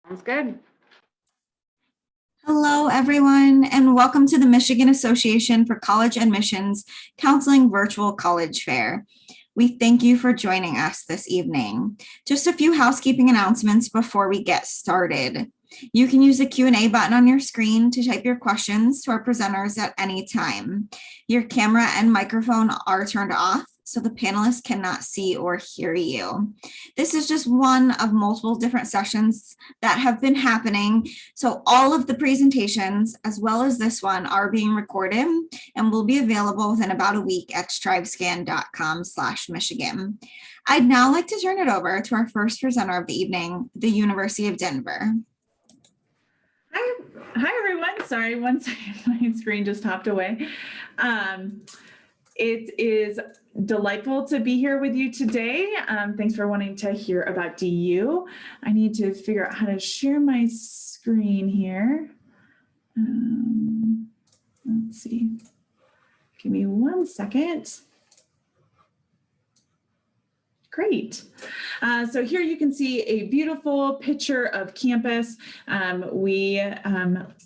Sounds good. Hello, everyone, and welcome to the Michigan Association for College Admissions Counseling Virtual College Fair. We thank you for joining us this evening. Just a few housekeeping announcements before we get started. You can use the Q&A button on your screen to type your questions to our presenters at any time. Your camera and microphone are turned off, so the panelists cannot see or hear you. This is just one of multiple different sessions that have been happening. So all of the presentations, as well as this one, are being recorded and will be available within about a week at strivescan.com/Michigan. I'd now like to turn it over to our first presenter of the evening, the University of Denver. Hi everyone. Sorry, one second, my screen just hopped away. It is delightful to be here with you today. Thanks for wanting to hear about DU. I need to figure out how to share my screen here. Let's see. Give me 1 second. Great. So here you can see a beautiful picture of campus. We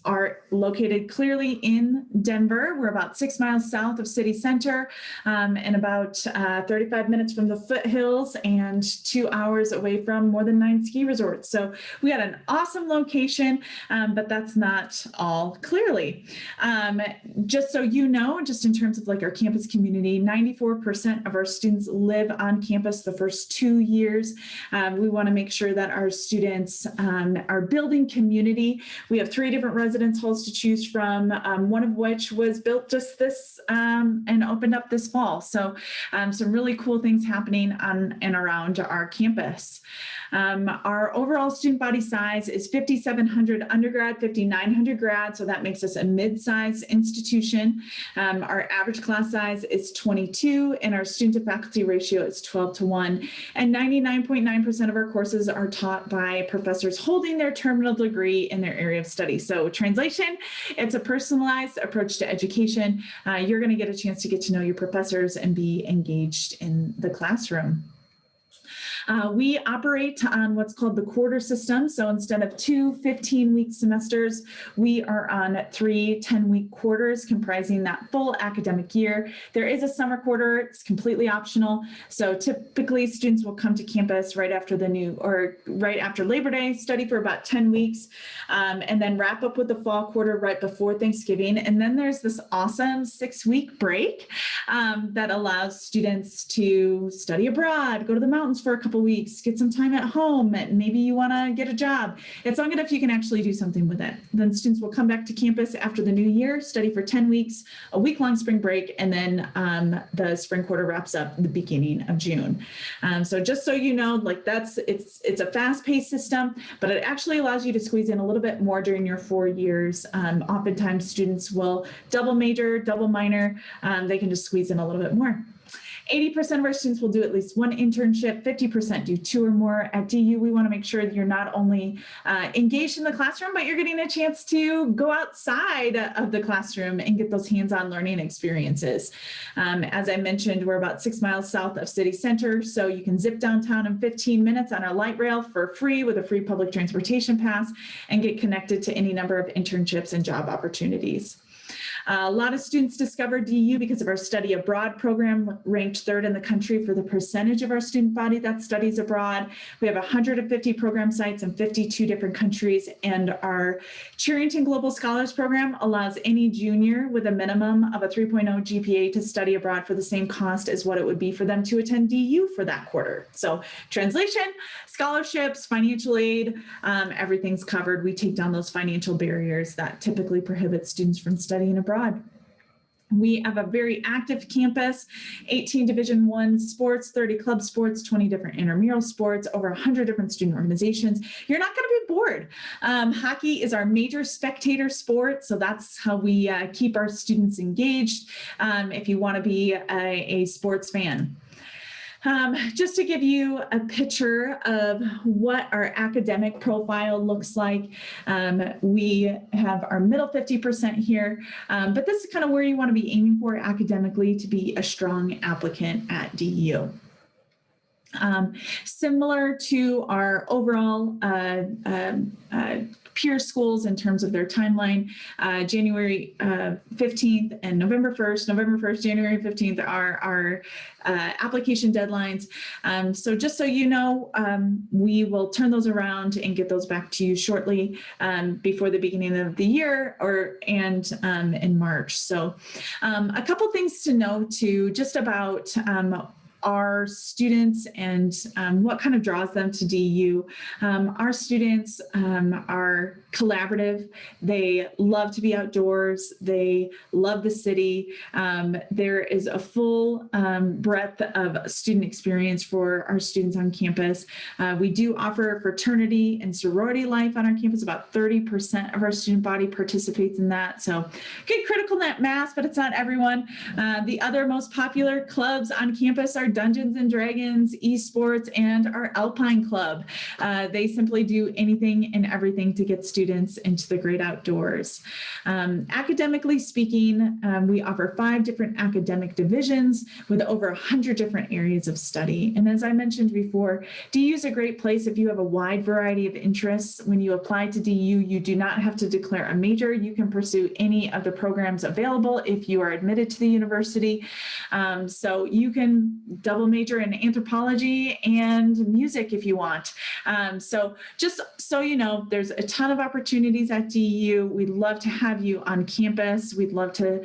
are located clearly in Denver. We're about 6 miles south of city center and about 35 minutes from the foothills and 2 hours away from more than 9 ski resorts. So we had an awesome location, but that's not all clearly. Just so you know, just in terms of like our campus community, 94% of our students live on campus the first 2 years. We want to make sure that our students are building community. We have 3 different residence halls to choose from, one of which was built just this and opened up this fall. So some really cool things happening on and around our campus. Our overall student body size is 5,700 undergrad, 5,900 grad, so that makes us a mid-sized institution. Our average class size is 22, and our student to faculty ratio is 12:1. And 99.9% of our courses are taught by professors holding their terminal degree in their area of study. So translation, it's a personalized approach to education. You're going to get a chance to get to know your professors and be engaged in the classroom. We operate on what's called the quarter system. So instead of 2 15-week semesters, we are on 3 10-week quarters comprising that full academic year. There is a summer quarter. It's completely optional. So typically students will come to campus right after Labor Day, study for about 10 weeks, and then wrap up with the fall quarter right before Thanksgiving. And then there's this awesome 6-week break that allows students to study abroad, go to the mountains for a couple weeks, get some time at home, maybe you want to get a job. It's all good if you can actually do something with it. Then students will come back to campus after the new year, study for 10 weeks, a week-long spring break, and then the spring quarter wraps up the beginning of June. So just so you know, like it's a fast-paced system, but it actually allows you to squeeze in a little bit more during your 4 years. Oftentimes students will double major, double minor. They can just squeeze in a little bit more. 80% of our students will do at least 1 internship, 50% do 2 or more. At DU, we want to make sure that you're not only engaged in the classroom, but you're getting a chance to go outside of the classroom and get those hands-on learning experiences. As I mentioned, we're about 6 miles south of city center, so you can zip downtown in 15 minutes on our light rail for free with a free public transportation pass and get connected to any number of internships and job opportunities. A lot of students discover DU because of our study abroad program, ranked 3rd in the country for the percentage of our student body that studies abroad. We have 150 program sites in 52 different countries, and our Cheerington Global Scholars Program allows any junior with a minimum of a 3.0 GPA to study abroad for the same cost as what it would be for them to attend DU for that quarter. So translation, scholarships, financial aid, everything's covered. We take down those financial barriers that typically prohibit students from studying abroad. We have a very active campus, 18 Division I sports, 30 club sports, 20 different intramural sports, over 100 different student organizations. You're not going to be bored. Hockey is our major spectator sport, so that's how we keep our students engaged if you want to be a sports fan. Just to give you a picture of what our academic profile looks like, we have our middle 50% here, but this is kind of where you want to be aiming for academically to be a strong applicant at DU. Similar to our overall peer schools in terms of their timeline, January 15th and November 1st, January 15th are our application deadlines. So just so you know, we will turn those around and get those back to you shortly before the beginning of the year and in March. So a couple things to know too, just about our students and what kind of draws them to DU. Our students are collaborative. They love to be outdoors. They love the city. There is a full breadth of student experience for our students on campus. We do offer fraternity and sorority life on our campus. About 30% of our student body participates in that. So good critical mass, but it's not everyone. The other most popular clubs on campus are Dungeons and Dragons, esports, and our Alpine Club. They simply do anything and everything to get students into the great outdoors. Academically speaking, we offer 5 different academic divisions with over 100 different areas of study. And as I mentioned before, DU is a great place if you have a wide variety of interests. When you apply to DU, you do not have to declare a major. You can pursue any of the programs available if you are admitted to the university. So you can double major in anthropology and music if you want. So just so you know, there's a ton of opportunities at DU. We'd love to have you on campus. We'd love to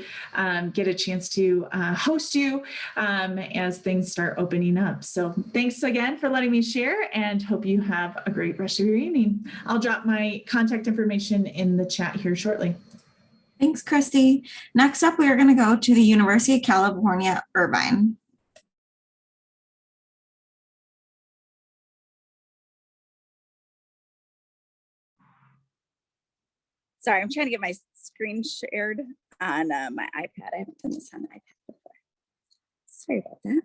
get a chance to host you as things start opening up. So thanks again for letting me share, and hope you have a great rest of your evening. I'll drop my contact information in the chat here shortly. Thanks, Christy. Next up, we are going to go to the University of California, Irvine. Sorry, I'm trying to get my screen shared on my iPad. I haven't done this on the iPad before. Sorry about that.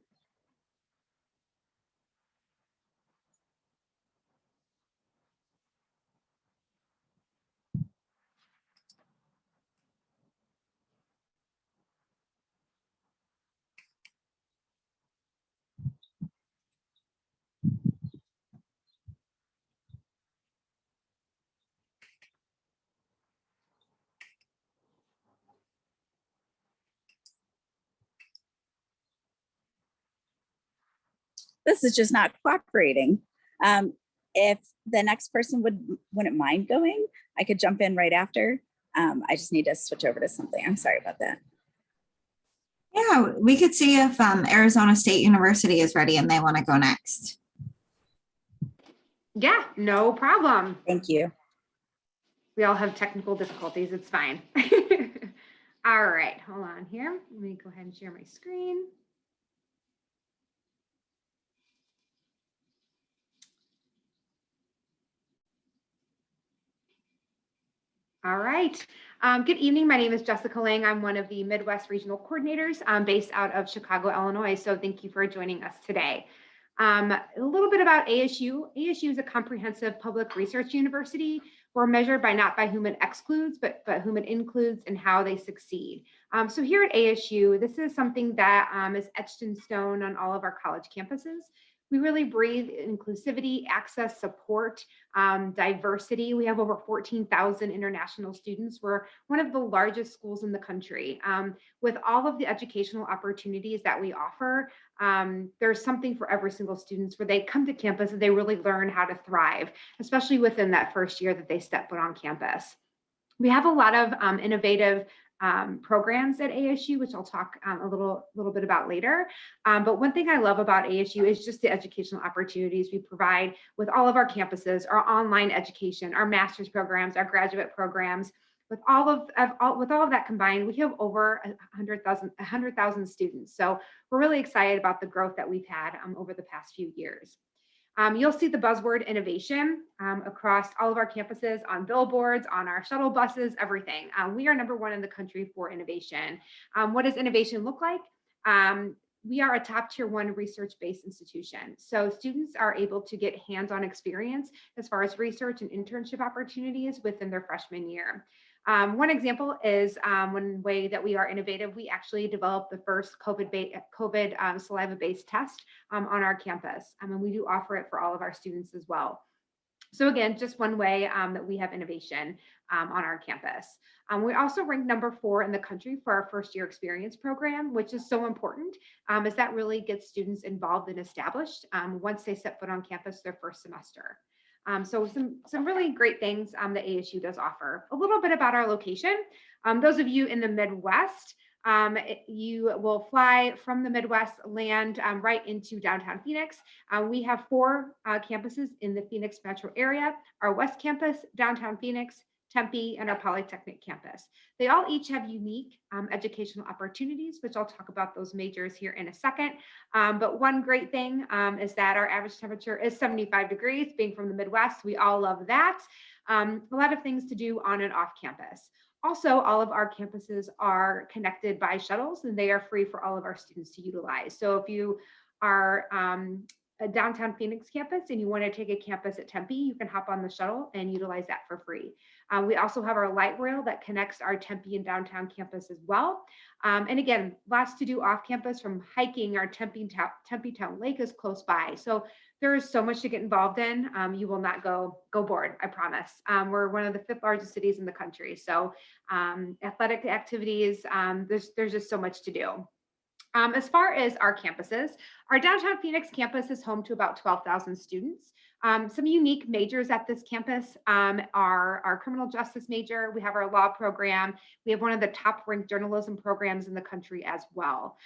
This is just not cooperating. If the next person wouldn't mind going, I could jump in right after. I just need to switch over to something. I'm sorry about that. Yeah, we could see if Arizona State University is ready and they want to go next. Yeah, no problem. Thank you. We all have technical difficulties. It's fine. All right, hold on here. Let me go ahead and share my screen. All right. Good evening. My name is Jessica Lang. I'm one of the Midwest Regional Coordinators based out of Chicago, Illinois. So thank you for joining us today. A little bit about ASU. ASU is a comprehensive public research university. We're measured by not by whom it excludes, but whom it includes and how they succeed. So here at ASU, this is something that is etched in stone on all of our college campuses. We really breathe inclusivity, access, support, diversity. We have over 14,000 international students. We're one of the largest schools in the country. With all of the educational opportunities that we offer, there's something for every single student where they come to campus and they really learn how to thrive, especially within that first year that they step foot on campus. We have a lot of innovative programs at ASU, which I'll talk a little bit about later. But one thing I love about ASU is just the educational opportunities we provide with all of our campuses, our online education, our master's programs, our graduate programs. With all of that combined, we have over 100,000 students. So we're really excited about the growth that we've had over the past few years. You'll see the buzzword innovation across all of our campuses, on billboards, on our shuttle buses, everything. We are #1 in the country for innovation. What does innovation look like? We are a top tier 1 research-based institution. So students are able to get hands-on experience as far as research and internship opportunities within their freshman year. One example is one way that we are innovative. We actually developed the first COVID saliva-based test on our campus, and we do offer it for all of our students as well. So again, just one way that we have innovation on our campus. We also ranked number 4 in the country for our first year experience program, which is so important as that really gets students involved and established once they set foot on campus their first semester. So some really great things that ASU does offer. A little bit about our location. Those of you in the Midwest, you will fly from the Midwest, land right into downtown Phoenix. We have 4 campuses in the Phoenix metro area: our West Campus, downtown Phoenix, Tempe, and our Polytechnic campus. They all each have unique educational opportunities, which I'll talk about those majors here in a second. But one great thing is that our average temperature is 75 degrees. Being from the Midwest, we all love that. A lot of things to do on and off campus. Also, all of our campuses are connected by shuttles, and they are free for all of our students to utilize. So if you are a downtown Phoenix campus and you want to take a campus at Tempe, you can hop on the shuttle and utilize that for free. We also have our light rail that connects our Tempe and downtown campus as well. And again, lots to do off campus, from hiking. Our Tempe Town Lake is close by. So there is so much to get involved in. You will not go bored, I promise. We're one of the 5th largest cities in the country. So athletic activities, there's just so much to do. As far as our campuses, our downtown Phoenix campus is home to about 12,000 students. Some unique majors at this campus are our criminal justice major. We have our law program. We have one of the top ranked journalism programs in the country as well.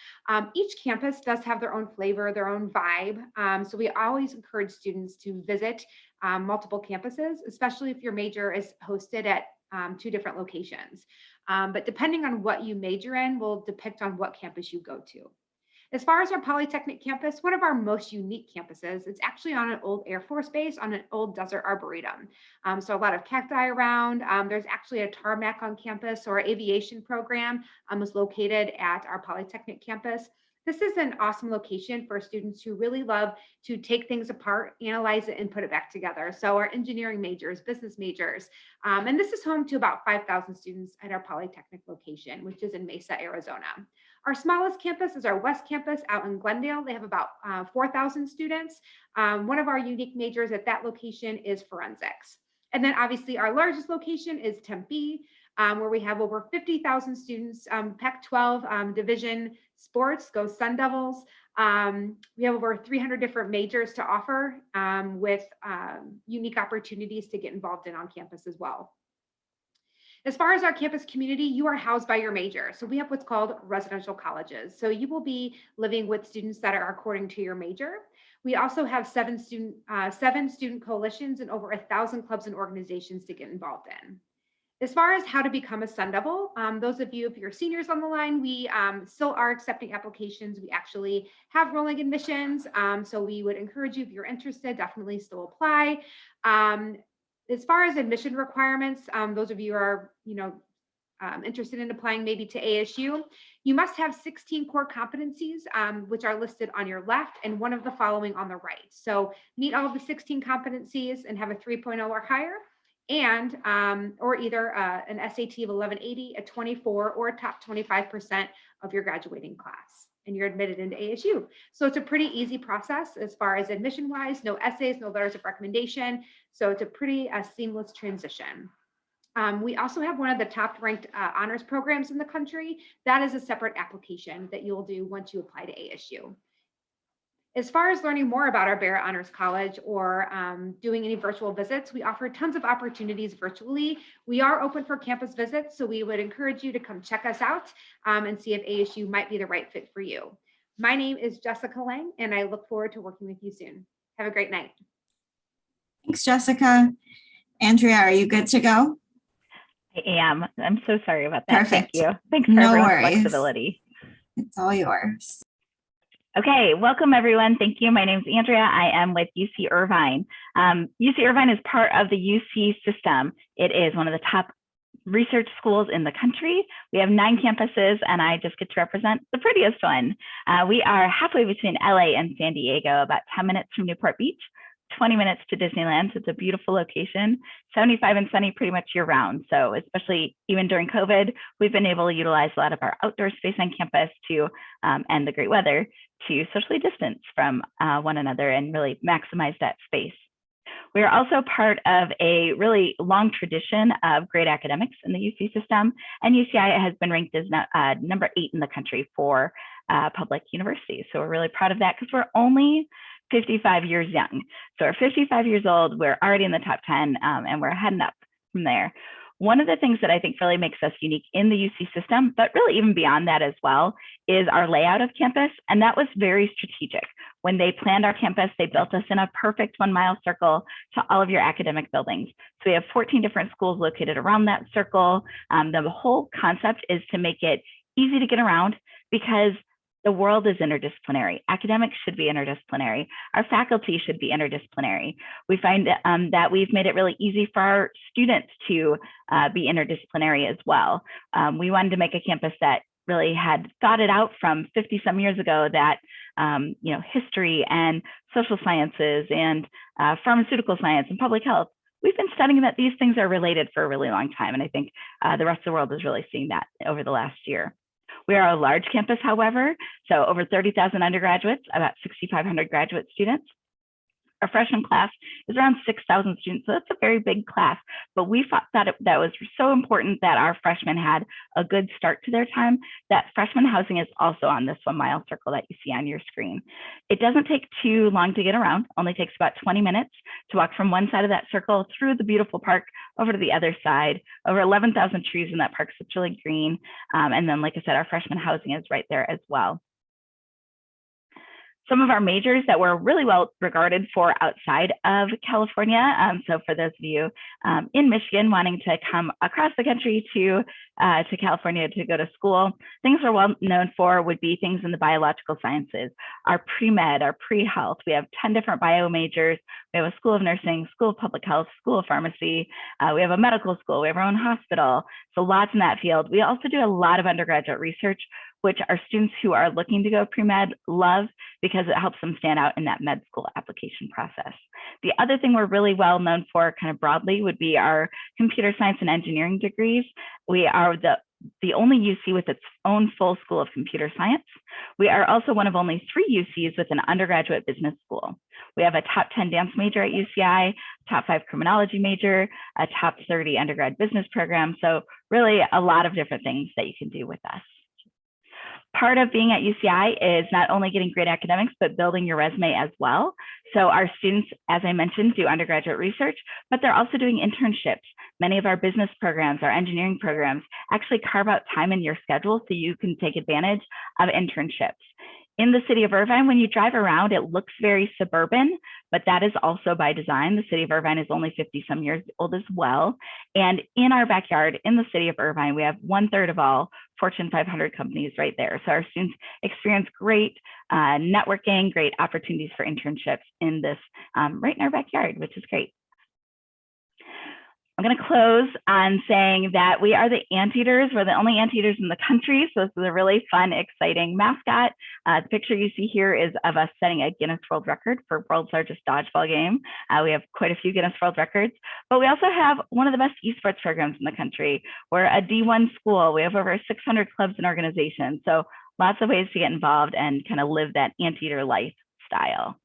Each campus does have their own flavor, their own vibe. So we always encourage students to visit multiple campuses, especially if your major is hosted at 2 different locations. But depending on what you major in will depict on what campus you go to. As far as our Polytechnic campus, one of our most unique campuses, it's actually on an old Air Force base on an old desert arboretum. So a lot of cacti around. There's actually a tarmac on campus. So our aviation program is located at our Polytechnic campus. This is an awesome location for students who really love to take things apart, analyze it, and put it back together. So our engineering majors, business majors, and this is home to about 5,000 students at our Polytechnic location, which is in Mesa, Arizona. Our smallest campus is our West Campus out in Glendale. They have about 4,000 students. One of our unique majors at that location is forensics. And then obviously our largest location is Tempe, where we have over 50,000 students, Pac-12 division sports, go Sun Devils. We have over 300 different majors to offer with unique opportunities to get involved in on campus as well. As far as our campus community, you are housed by your major. So we have what's called residential colleges. So you will be living with students that are according to your major. We also have 7 student coalitions and over 1,000 clubs and organizations to get involved in. As far as how to become a Sun Devil, those of you, if you're seniors on the line, we still are accepting applications. We actually have rolling admissions. So we would encourage you, if you're interested, definitely still apply. As far as admission requirements, those of you who are, interested in applying maybe to ASU, you must have 16 core competencies, which are listed on your left, and one of the following on the right. So meet all of the 16 competencies and have a 3.0 or higher, and or either an SAT of 1180, a 24, or a top 25% of your graduating class, and you're admitted into ASU. So it's a pretty easy process as far as admission wise, no essays, no letters of recommendation. So it's a pretty seamless transition. We also have one of the top ranked honors programs in the country. That is a separate application that you'll do once you apply to ASU. As far as learning more about our Barrett Honors College or doing any virtual visits, we offer tons of opportunities virtually. We are open for campus visits, so we would encourage you to come check us out and see if ASU might be the right fit for you. My name is Jessica Lang, and I look forward to working with you soon. Have a great night. Thanks, Jessica. Andrea, are you good to go? I am. I'm so sorry about that. Perfect. Thank you. Thanks for No everyone's worries. flexibility. It's all yours. Okay, welcome everyone. Thank you. My name is Andrea. I am with UC Irvine. UC Irvine is part of the UC system. It is one of the top research schools in the country. We have 9 campuses, and I just get to represent the prettiest one. We are halfway between LA and San Diego, about 10 minutes from Newport Beach. 20 minutes to Disneyland. So it's a beautiful location, 75 and sunny pretty much year round. So especially even during COVID, we've been able to utilize a lot of our outdoor space on campus to, and the great weather, to socially distance from one another and really maximize that space. We are also part of a really long tradition of great academics in the UC system, and UCI has been ranked as number 8 in the country for public universities. So we're really proud of that because we're only 55 years young. So we're 55 years old, we're already in the top 10, and we're heading up from there. One of the things that I think really makes us unique in the UC system, but really even beyond that as well, is our layout of campus. And that was very strategic. When they planned our campus, they built us in a perfect 1 mile circle to all of your academic buildings. So we have 14 different schools located around that circle. The whole concept is to make it easy to get around because the world is interdisciplinary. Academics should be interdisciplinary. Our faculty should be interdisciplinary. We find that we've made it really easy for our students to be interdisciplinary as well. We wanted to make a campus that really had thought it out from 50 some years ago that history and social sciences and pharmaceutical science and public health, we've been studying that these things are related for a really long time. And I think the rest of the world is really seeing that over the last year. We are a large campus, however, so over 30,000 undergraduates, about 6,500 graduate students. Our freshman class is around 6,000 students, so that's a very big class. But we thought that that was so important that our freshmen had a good start to their time, that freshman housing is also on this 1 mile circle that you see on your screen. It doesn't take too long to get around, only takes about 20 minutes to walk from one side of that circle through the beautiful park over to the other side. Over 11,000 trees in that park, so it's really green. And then, like I said, our freshman housing is right there as well. Some of our majors that were really well regarded for outside of California. So for those of you in Michigan wanting to come across the country to California to go to school, things we're well known for would be things in the biological sciences, our pre-med, our pre-health. We have 10 different bio majors. We have a school of nursing, school of public health, school of pharmacy. We have a medical school. We have our own hospital. So lots in that field. We also do a lot of undergraduate research, which our students who are looking to go pre-med love because it helps them stand out in that med school application process. The other thing we're really well known for kind of broadly would be our computer science and engineering degrees. We are the only UC with its own full school of computer science. We are also one of only 3 UCs with an undergraduate business school. We have a top 10 dance major at UCI, top 5 criminology major, a top 30 undergrad business program. So really a lot of different things that you can do with us. Part of being at UCI is not only getting great academics, but building your resume as well. So our students, as I mentioned, do undergraduate research, but they're also doing internships. Many of our business programs, our engineering programs, actually carve out time in your schedule so you can take advantage of internships. In the city of Irvine, when you drive around, it looks very suburban, but that is also by design. The city of Irvine is only 50 some years old as well. And in our backyard, in the city of Irvine, we have 1/3 of all Fortune 500 companies right there. So our students experience great networking, great opportunities for internships in this right in our backyard, which is great. I'm going to close on saying that we are the Anteaters. We're the only Anteaters in the country. So this is a really fun, exciting mascot. The picture you see here is of us setting a Guinness World Record for world's largest dodgeball game. We have quite a few Guinness World Records, but we also have one of the best esports programs in the country. We're a D1 school. We have over 600 clubs and organizations. So lots of ways to get involved and kind of live that Anteater lifestyle.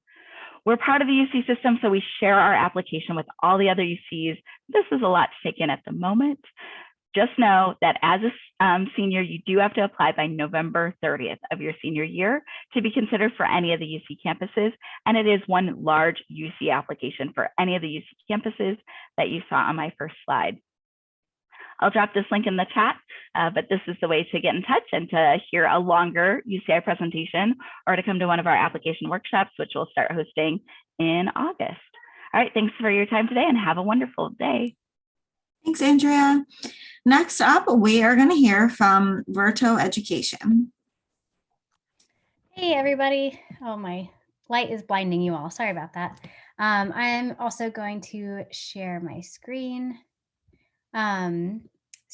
We're part of the UC system, so we share our application with all the other UCs. This is a lot to take in at the moment. Just know that as a senior, you do have to apply by November 30th of your senior year to be considered for any of the UC campuses. And it is one large UC application for any of the UC campuses that you saw on my first slide. I'll drop this link in the chat, but this is the way to get in touch and to hear a longer UCI presentation or to come to one of our application workshops, which we'll start hosting in August. All right, thanks for your time today and have a wonderful day. Thanks, Andrea. Next up, we are going to hear from Virto Education. Hey, everybody. Oh, my light is blinding you all. Sorry about that. I'm also going to share my screen.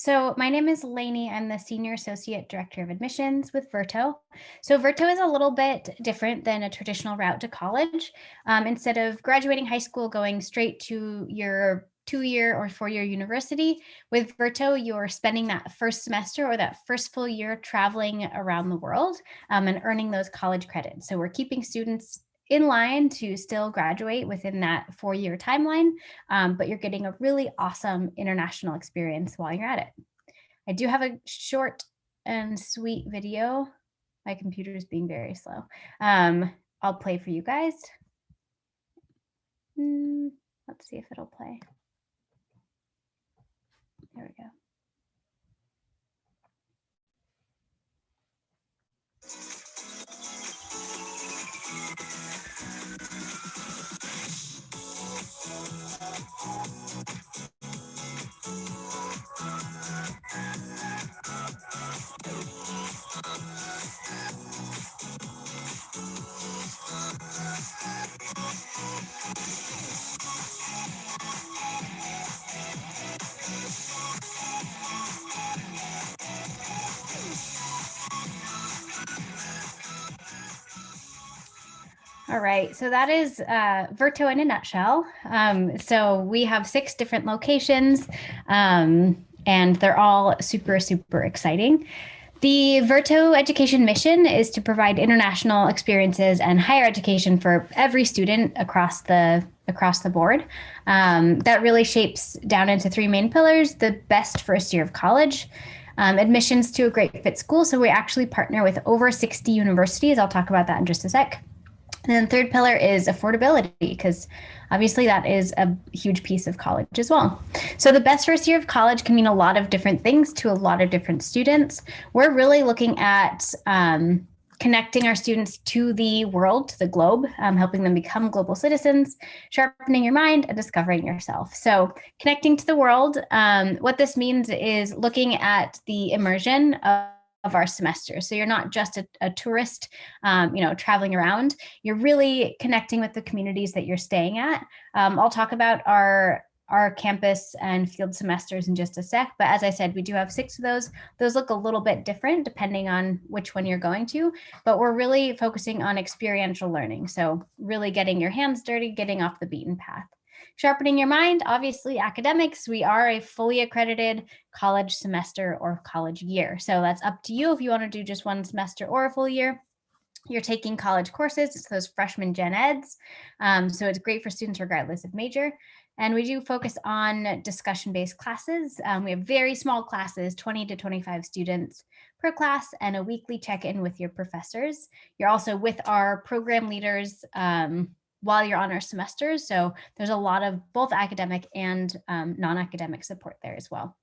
So my name is Lainey. I'm the Senior Associate Director of Admissions with Verto. So Verto is a little bit different than a traditional route to college. Instead of graduating high school, going straight to your 2-year or 4-year university, with Verto, you're spending that first semester or that first full year traveling around the world and earning those college credits. So we're keeping students in line to still graduate within that 4-year timeline, but you're getting a really awesome international experience while you're at it. I do have a short and sweet video. My computer is being very slow. I'll play for you guys. Let's see if it'll play. There we go. All right, so that is Verto in a nutshell. So we have 6 different locations, and they're all super, super exciting. The Virto Education mission is to provide international experiences and higher education for every student across the board. That really shapes down into 3 main pillars: the best first year of college, admissions to a great fit school. So we actually partner with over 60 universities. I'll talk about that in just a sec. And then the 3rd pillar is affordability, because obviously that is a huge piece of college as well. So the best first year of college can mean a lot of different things to a lot of different students. We're really looking at connecting our students to the world, to the globe, helping them become global citizens, sharpening your mind, and discovering yourself. So connecting to the world, what this means is looking at the immersion of our semester. So you're not just a tourist, traveling around. You're really connecting with the communities that you're staying at. I'll talk about our campus and field semesters in just a sec. But as I said, we do have 6 of those. Those look a little bit different depending on which one you're going to, but we're really focusing on experiential learning. So really getting your hands dirty, getting off the beaten path. Sharpening your mind, obviously academics. We are a fully accredited college semester or college year. So that's up to you if you want to do just 1 semester or a full year. You're taking college courses, it's those freshman gen eds. So it's great for students regardless of major. And we do focus on discussion-based classes. We have very small classes, 20 to 25 students per class, and a weekly check-in with your professors. You're also with our program leaders while you're on our semesters. So there's a lot of both academic and non-academic support there as well.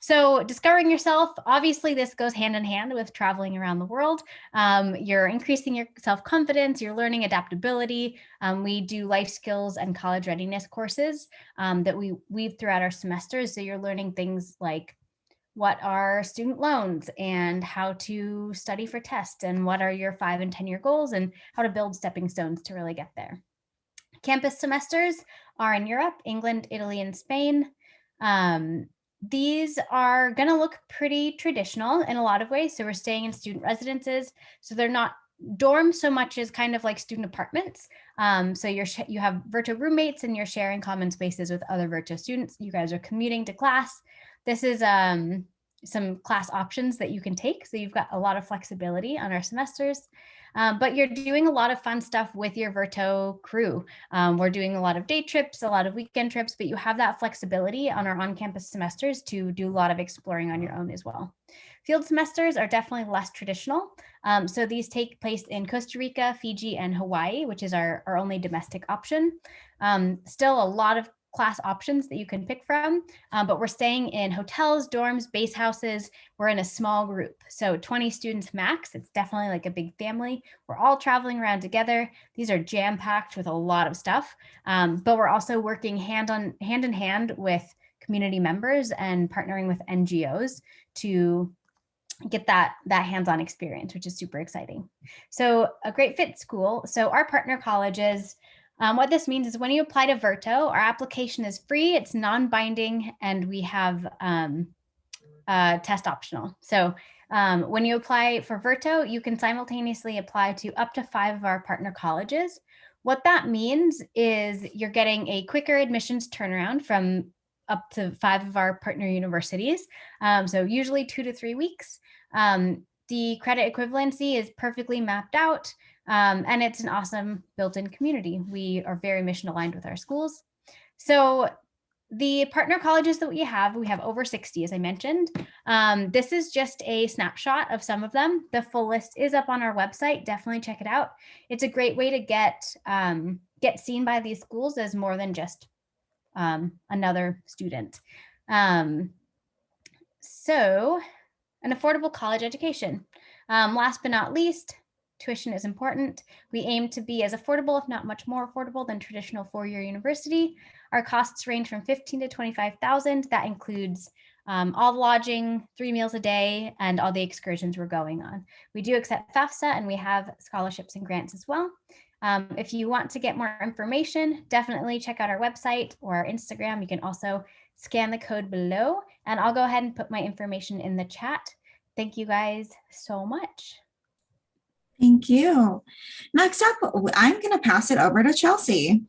So discovering yourself, obviously this goes hand in hand with traveling around the world. You're increasing your self-confidence, you're learning adaptability. We do life skills and college readiness courses that we weave throughout our semesters. So you're learning things like what are student loans and how to study for tests and what are your 5 and 10-year goals and how to build stepping stones to really get there. Campus semesters are in Europe, England, Italy, and Spain. These are going to look pretty traditional in a lot of ways. So we're staying in student residences. So they're not dorms so much as kind of like student apartments. So you have Virto roommates and you're sharing common spaces with other Virto students. You guys are commuting to class. This is some class options that you can take. So you've got a lot of flexibility on our semesters. But you're doing a lot of fun stuff with your Virto crew. We're doing a lot of day trips, a lot of weekend trips, but you have that flexibility on our on-campus semesters to do a lot of exploring on your own as well. Field semesters are definitely less traditional. So these take place in Costa Rica, Fiji, and Hawaii, which is our only domestic option. Still a lot of class options that you can pick from, but we're staying in hotels, dorms, base houses. We're in a small group, so 20 students max. It's definitely like a big family. We're all traveling around together. These are jam-packed with a lot of stuff, but we're also working hand in hand with community members and partnering with NGOs to get that hands-on experience, which is super exciting. So a great fit school. So our partner colleges, what this means is when you apply to Virto, our application is free, it's non-binding, and we have test optional. So when you apply for Verto, you can simultaneously apply to up to 5 of our partner colleges. What that means is you're getting a quicker admissions turnaround from up to 5 of our partner universities. So usually 2 to 3 weeks. The credit equivalency is perfectly mapped out, and it's an awesome built-in community. We are very mission aligned with our schools. So the partner colleges that we have over 60, as I mentioned. This is just a snapshot of some of them. The full list is up on our website. Definitely check it out. It's a great way to get seen by these schools as more than just another student. So an affordable college education. Last but not least, tuition is important. We aim to be as affordable, if not much more affordable than traditional four-year university. Our costs range from $15,000 to $25,000. That includes all the lodging, 3 meals a day, and all the excursions we're going on. We do accept FAFSA, and we have scholarships and grants as well. If you want to get more information, definitely check out our website or our Instagram. You can also scan the code below, and I'll go ahead and put my information in the chat. Thank you guys so much. Thank you. Next up, I'm going to pass it over to Chelsea.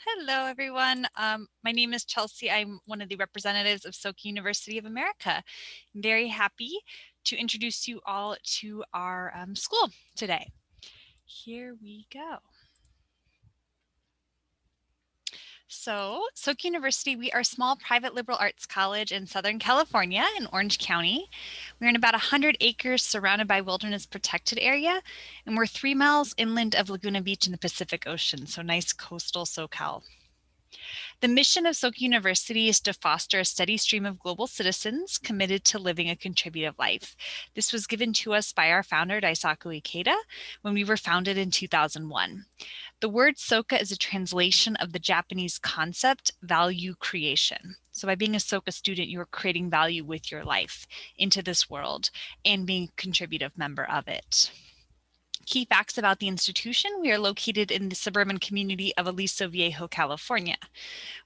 Hello, everyone. My name is Chelsea. I'm one of the representatives of Soka University of America. I'm very happy to introduce you all to our school today. Here we go. So, Soka University, we are a small private liberal arts college in Southern California in Orange County. We're in about 100 acres surrounded by wilderness protected area, and we're 3 miles inland of Laguna Beach in the Pacific Ocean, so nice coastal SoCal. The mission of Soka University is to foster a steady stream of global citizens committed to living a contributive life. This was given to us by our founder, Daisaku Ikeda, when we were founded in 2001. The word Soka is a translation of the Japanese concept, value creation. So by being a Soka student, you are creating value with your life into this world and being a contributive member of it. Key facts about the institution: we are located in the suburban community of Aliso Viejo, California.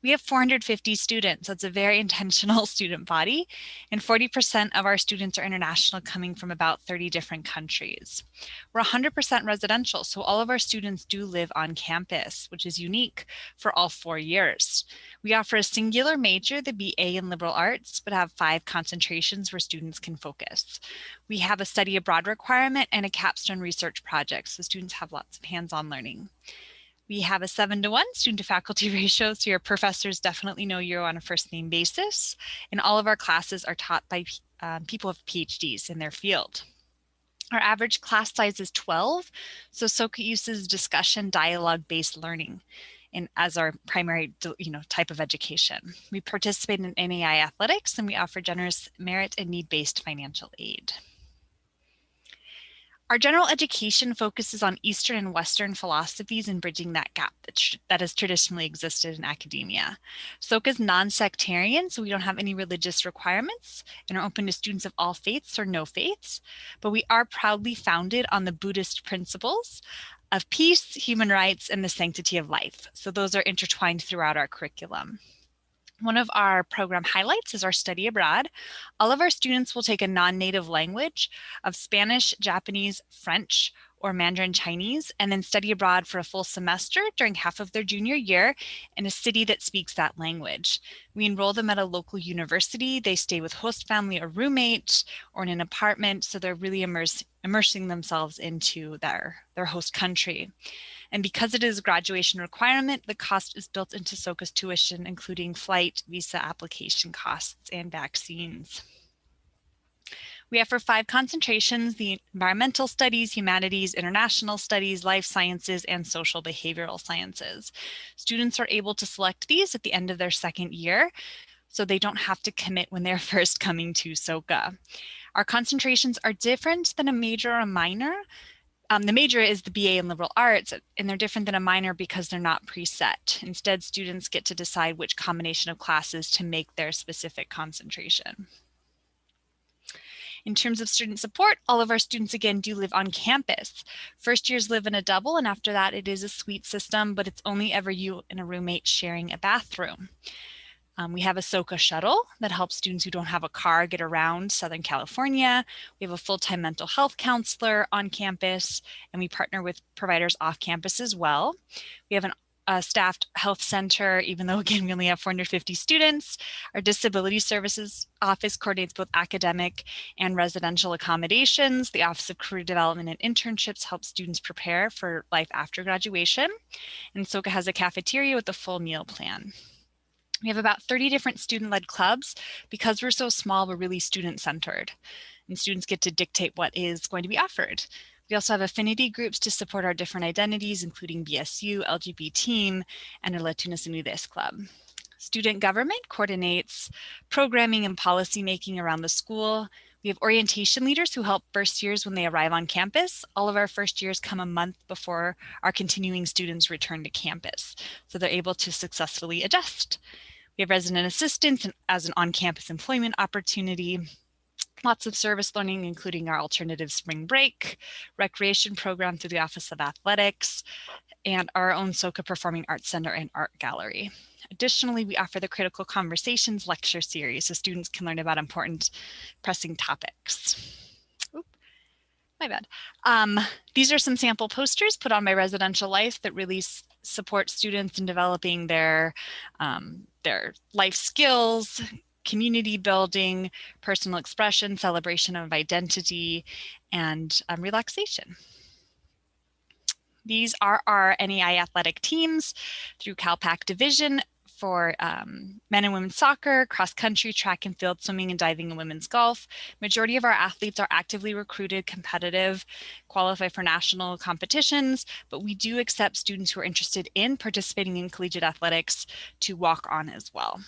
We have 450 students. That's a very intentional student body, and 40% of our students are international, coming from about 30 different countries. We're 100% residential, so all of our students do live on campus, which is unique for all 4 years. We offer a singular major, the BA in Liberal Arts, but have 5 concentrations where students can focus. We have a study abroad requirement and a capstone research project, so students have lots of hands-on learning. We have a 7-to-1 student to faculty ratio, so your professors definitely know you on a first name basis, and all of our classes are taught by people with PhDs in their field. Our average class size is 12, so Soka uses discussion dialogue-based learning and as our primary type of education. We participate in NAI athletics, and we offer generous merit and need-based financial aid. Our general education focuses on Eastern and Western philosophies and bridging that gap that has traditionally existed in academia. Soka is non-sectarian, so we don't have any religious requirements and are open to students of all faiths or no faiths, but we are proudly founded on the Buddhist principles of peace, human rights, and the sanctity of life. So those are intertwined throughout our curriculum. One of our program highlights is our study abroad. All of our students will take a non-native language of Spanish, Japanese, French, or Mandarin Chinese, and then study abroad for a full semester during half of their junior year in a city that speaks that language. We enroll them at a local university. They stay with host family or roommate or in an apartment, so they're really immersing themselves into their host country. And because it is a graduation requirement, the cost is built into Soka's tuition, including flight, visa application costs, and vaccines. We offer 5 concentrations: the environmental studies, humanities, international studies, life sciences, and social behavioral sciences. Students are able to select these at the end of their 2nd year, so they don't have to commit when they're first coming to Soka. Our concentrations are different than a major or a minor. The major is the BA in Liberal Arts, and they're different than a minor because they're not preset. Instead, students get to decide which combination of classes to make their specific concentration. In terms of student support, all of our students, again, do live on campus. First years live in a double, and after that, it is a suite system, but it's only ever you and a roommate sharing a bathroom. We have a Soka shuttle that helps students who don't have a car get around Southern California. We have a full-time mental health counselor on campus, and we partner with providers off campus as well. We have a staffed health center, even though again, we only have 450 students. Our disability services office coordinates both academic and residential accommodations. The Office of Career Development and Internships helps students prepare for life after graduation. And Soka has a cafeteria with a full meal plan. We have about 30 different student-led clubs. Because we're so small, we're really student-centered, and students get to dictate what is going to be offered. We also have affinity groups to support our different identities, including BSU, LGBT Team, and our Latinos Unidas Club. Student government coordinates programming and policy making around the school. We have orientation leaders who help first years when they arrive on campus. All of our first years come a month before our continuing students return to campus, so they're able to successfully adjust. We have resident assistants as an on-campus employment opportunity. Lots of service learning, including our alternative spring break, recreation program through the Office of Athletics, and our own Soka Performing Arts Center and Art Gallery. Additionally, we offer the Critical Conversations lecture series so students can learn about important pressing topics. Oop, my bad. These are some sample posters put on by Residential Life that really support students in developing their life skills, community building, personal expression, celebration of identity, and relaxation. These are our NAI athletic teams through CalPAC Division for men and women's soccer, cross country, track and field, swimming and diving, and women's golf. Majority of our athletes are actively recruited, competitive, qualify for national competitions, but we do accept students who are interested in participating in collegiate athletics to walk on as well.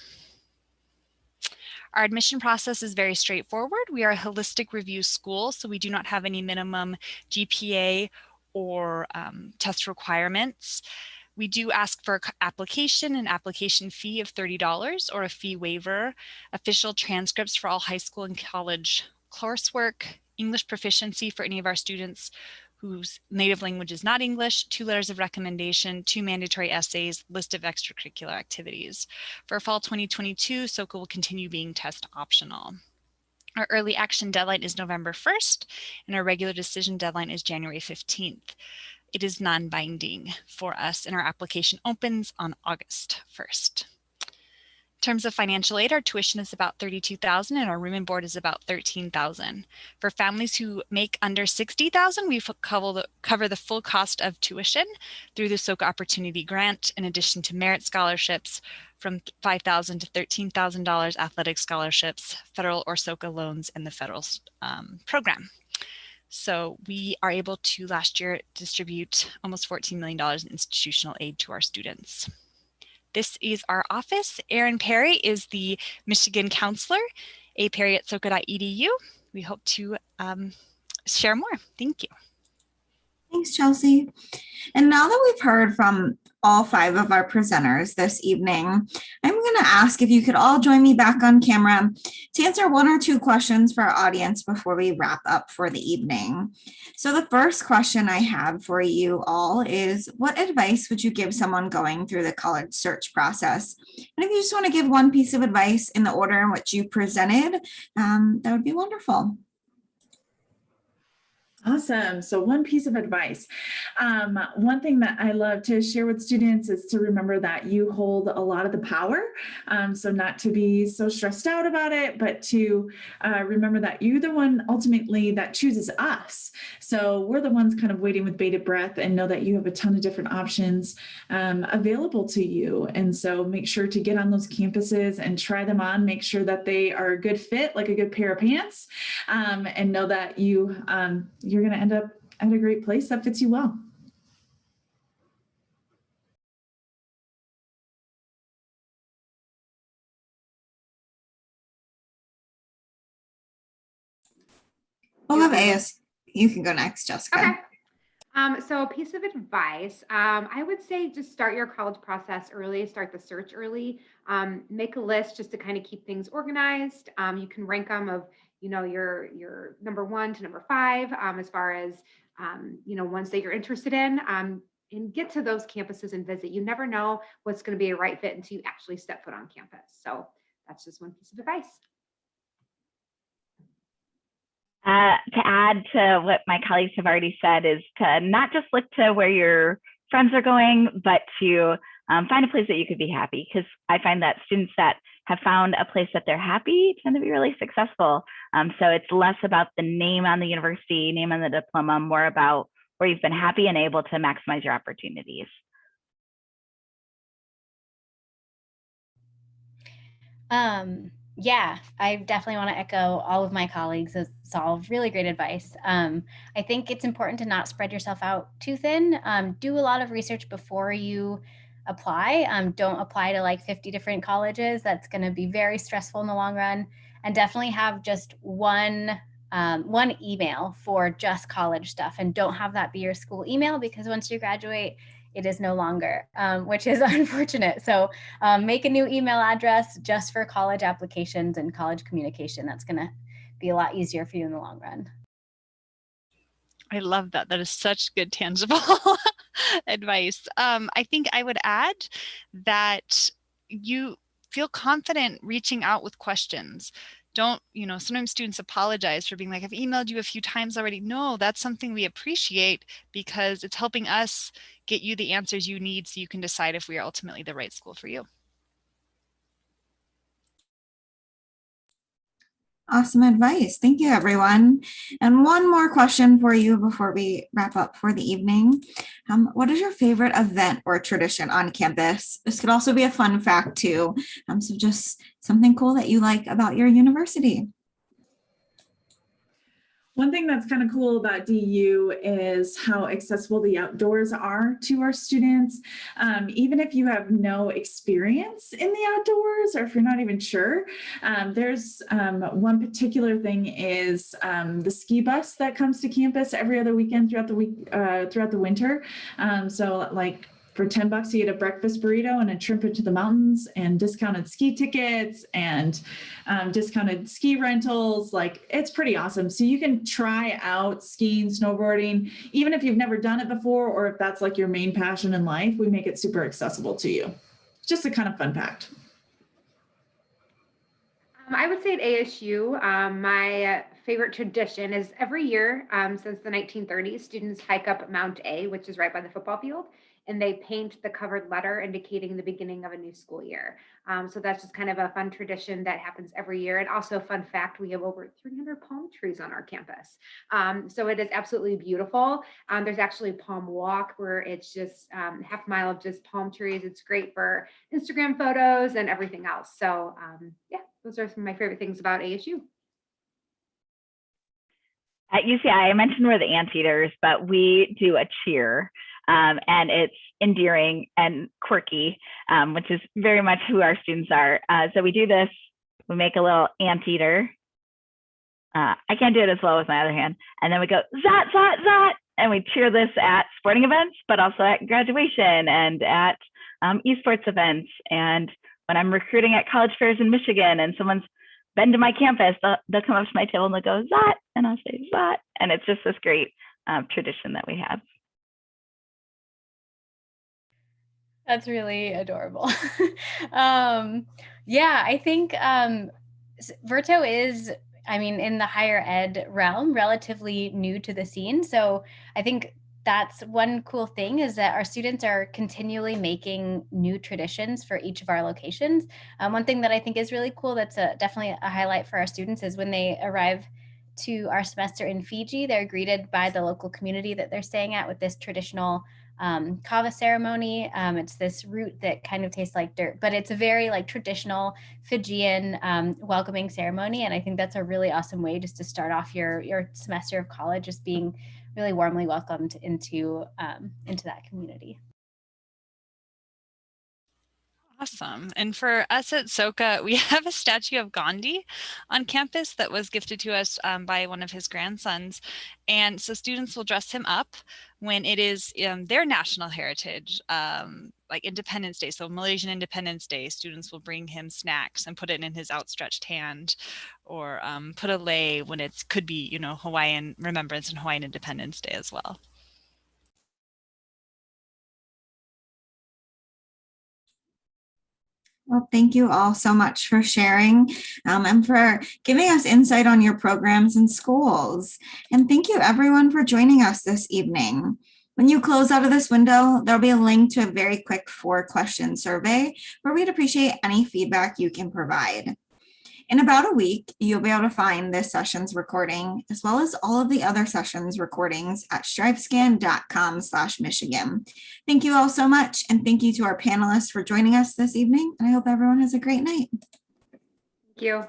Our admission process is very straightforward. We are a holistic review school, so we do not have any minimum GPA or test requirements. We do ask for application, an application fee of $30 or a fee waiver, official transcripts for all high school and college coursework, English proficiency for any of our students whose native language is not English, 2 letters of recommendation, 2 mandatory essays, list of extracurricular activities. For fall 2022, Soka will continue being test optional. Our early action deadline is November 1st, and our regular decision deadline is January 15th. It is non-binding for us, and our application opens on August 1st. In terms of financial aid, our tuition is about $32,000 and our room and board is about $13,000. For families who make under $60,000, we cover the full cost of tuition through the Soka Opportunity Grant, in addition to merit scholarships from $5,000 to $13,000, athletic scholarships, federal or Soka loans, and the federal program. So we are able to last year distribute almost $14 million in institutional aid to our students. This is our office. Erin Perry is the Michigan counselor, aperry@soka.edu. We hope to share more. Thank you. Thanks, Chelsea. And now that we've heard from all 5 of our presenters this evening, I'm going to ask if you could all join me back on camera to answer 1 or 2 questions for our audience before we wrap up for the evening. So the first question I have for you all is, what advice would you give someone going through the college search process? And if you just want to give 1 piece of advice in the order in which you presented, that would be wonderful. Awesome. So 1 piece of advice. One thing that I love to share with students is to remember that you hold a lot of the power. So not to be so stressed out about it, but to remember that you're the one ultimately that chooses us. So we're the ones kind of waiting with bated breath, and know that you have a ton of different options available to you. And so make sure to get on those campuses and try them on, make sure that they are a good fit, like a good pair of pants, and know that you're going to end up at a great place that fits you well. We'll have AS. You can go next, Jessica. Okay. So a piece of advice, I would say just start your college process early, start the search early, make a list just to kind of keep things organized. You can rank them of, your number 1 to number 5, as far as, ones that you're interested in. and get to those campuses and visit. You never know what's going to be a right fit until you actually step foot on campus. So that's just one piece of advice. To add to what my colleagues have already said is to not just look to where your friends are going, but to find a place that you could be happy. Because I find that students that have found a place that they're happy tend to be really successful. So it's less about the name on the university, name on the diploma, more about where you've been happy and able to maximize your opportunities. Yeah, I definitely want to echo all of my colleagues. It's all really great advice. I think it's important to not spread yourself out too thin. Do a lot of research before you apply. Don't apply to like 50 different colleges. That's going to be very stressful in the long run. And definitely have just one email for just college stuff, and don't have that be your school email, because once you graduate, it is no longer, which is unfortunate. So make a new email address just for college applications and college communication. That's going to be a lot easier for you in the long run. I love that. That is such good, tangible advice. I think I would add that you feel confident reaching out with questions. Don't, sometimes students apologize for being like, I've emailed you a few times already. No, that's something we appreciate, because it's helping us get you the answers you need so you can decide if we are ultimately the right school for you. Awesome advice. Thank you, everyone. And one more question for you before we wrap up for the evening. What is your favorite event or tradition on campus? This could also be a fun fact too. So just something cool that you like about your university. One thing that's kind of cool about DU is how accessible the outdoors are to our students. Even if you have no experience in the outdoors, or if you're not even sure, there's one particular thing is the ski bus that comes to campus every other weekend throughout the winter. So like, for $10, you get a breakfast burrito and a trip into the mountains, and discounted ski tickets and discounted ski rentals. Like, it's pretty awesome. So you can try out skiing, snowboarding, even if you've never done it before, or if that's like your main passion in life. We make it super accessible to you. Just a kind of fun fact. I would say at ASU, my favorite tradition is every year since the 1930s, students hike up Mount A, which is right by the football field, and they paint the covered letter indicating the beginning of a new school year. So that's just kind of a fun tradition that happens every year. And also, fun fact, we have over 300 palm trees on our campus. So it is absolutely beautiful. There's actually a palm walk where it's just half a mile of just palm trees. It's great for Instagram photos and everything else. So yeah, those are some of my favorite things about ASU. At UCI, I mentioned we're the anteaters, but we do a cheer, and it's endearing and quirky, which is very much who our students are. So we do this, we make a little anteater. I can't do it as well with my other hand. And then we go, zot, zot, zot. And we cheer this at sporting events, but also at graduation and at esports events. And when I'm recruiting at college fairs in Michigan and someone's been to my campus, they'll come up to my table and they'll go, zot, and I'll say, zot. And it's just this great tradition that we have. That's really adorable. Yeah, I think Verto is, in the higher ed realm, relatively new to the scene. So I think that's one cool thing, is that our students are continually making new traditions for each of our locations. One thing that I think is really cool, that's definitely a highlight for our students, is when they arrive to our semester in Fiji, they're greeted by the local community that they're staying at with this traditional kava ceremony. It's this root that kind of tastes like dirt, but it's a very traditional Fijian welcoming ceremony. And I think that's a really awesome way just to start off your semester of college, just being really warmly welcomed into that community. Awesome. And for us at Soka, we have a statue of Gandhi on campus that was gifted to us by one of his grandsons. And so students will dress him up when it is their national heritage, like Independence Day. So Malaysian Independence Day, students will bring him snacks and put it in his outstretched hand, or put a lei when it could be, Hawaiian Remembrance and Hawaiian Independence Day as well. Well, thank you all so much for sharing and for giving us insight on your programs and schools. And thank you everyone for joining us this evening. When you close out of this window, there'll be a link to a very quick 4-question survey where we'd appreciate any feedback you can provide. In about a week, you'll be able to find this session's recording, as well as all of the other sessions recordings at strivescan.com/Michigan. Thank you all so much. And thank you to our panelists for joining us this evening. And I hope everyone has a great night. Thank you.